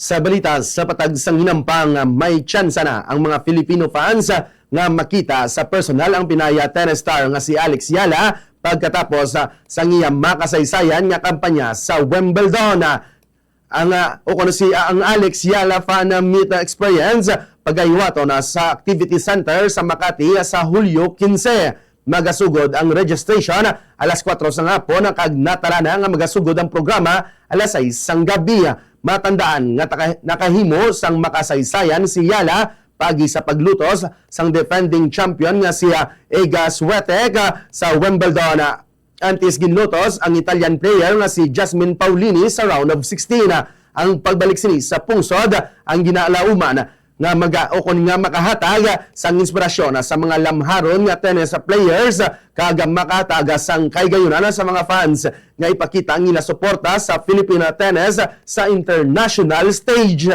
Sa balita sa patag sang hinampang may tsansa na ang mga Filipino fans nga makita sa personal ang pinaya tennis star nga si Alex Yala pagkatapos sa iyang makasaysayan nga kampanya sa Wimbledon. Ang Alex Yala Fan Meet Experience pagaywato na sa Activity Center sa Makati sa Hulyo 15. Magasugod ang registration alas 4 sa hapon kag natala na nga magasugod ang programa alas 6 sang gabi. Matandaan nga nakahimo sang makasaysayan si Yala pagi sa paglutos sang defending champion nga si Iga Swiatek sa Wimbledon. Antes ginlutos ang Italian player nga si Jasmine Paolini sa round of 16. Ang pagbalik sini sa pungsod ang ginaalauman nga makahatag sang inspirasyon sa mga lamharon nga tennis players kag makahatag sang kaygayunan sa mga fans nga ipakita ang ila suporta sa Filipino tennis sa international stage.